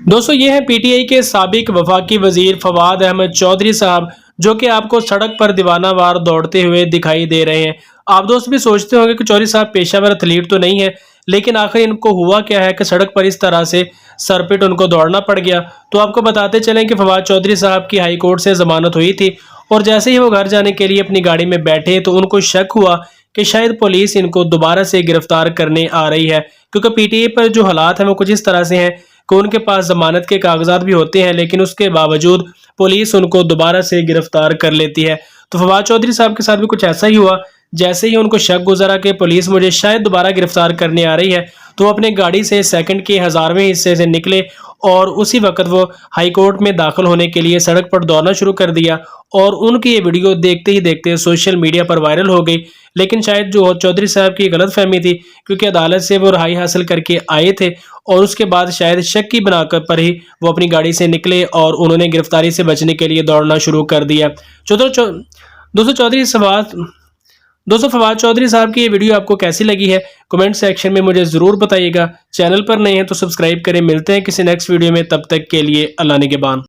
दोस्तों ये हैं पीटीआई के साबिक वफाकी वजीर फवाद अहमद चौधरी साहब, जो कि आपको सड़क पर दीवानावार दौड़ते हुए दिखाई दे रहे हैं। आप दोस्त भी सोचते होंगे कि चौधरी साहब पेशावर एथलीट तो नहीं है, लेकिन आखिर इनको हुआ क्या है कि सड़क पर इस तरह से सरपिट उनको दौड़ना पड़ गया। तो आपको बताते चलें कि फवाद चौधरी साहब की हाई कोर्ट से जमानत हुई थी, और जैसे ही वो घर जाने के लिए अपनी गाड़ी में बैठे तो उनको शक हुआ कि शायद पुलिस इनको दोबारा से गिरफ्तार करने आ रही है, क्योंकि पीटीआई पर जो हालात हैं वो कुछ इस तरह से हैं कि उनके पास जमानत के कागजात भी होते हैं, लेकिन उसके बावजूद पुलिस उनको दोबारा से गिरफ्तार कर लेती है। तो फवाद चौधरी साहब के साथ भी कुछ ऐसा ही हुआ। जैसे ही उनको शक गुजरा कि पुलिस मुझे शायद दोबारा गिरफ्तार करने आ रही है, तो वो अपने गाड़ी से सेकंड के 1000वें हिस्से से निकले और उसी वक्त वो हाई कोर्ट में दाखिल होने के लिए सड़क पर दौड़ना शुरू कर दिया। और उनकी ये वीडियो देखते ही देखते सोशल मीडिया पर वायरल हो गई। लेकिन शायद जो चौधरी साहब की गलत फहमी थी, क्योंकि अदालत से वो रिहाई हासिल करके आए थे और उसके बाद शायद शक की बनाकर पर ही वो अपनी गाड़ी से निकले और उन्होंने गिरफ्तारी से बचने के लिए दौड़ना शुरू कर दिया। दोस्तों फवाद चौधरी साहब की ये वीडियो आपको कैसी लगी है, कमेंट सेक्शन में मुझे ज़रूर बताइएगा। चैनल पर नए हैं तो सब्सक्राइब करें। मिलते हैं किसी नेक्स्ट वीडियो में, तब तक के लिए अल्लाह निगहबान।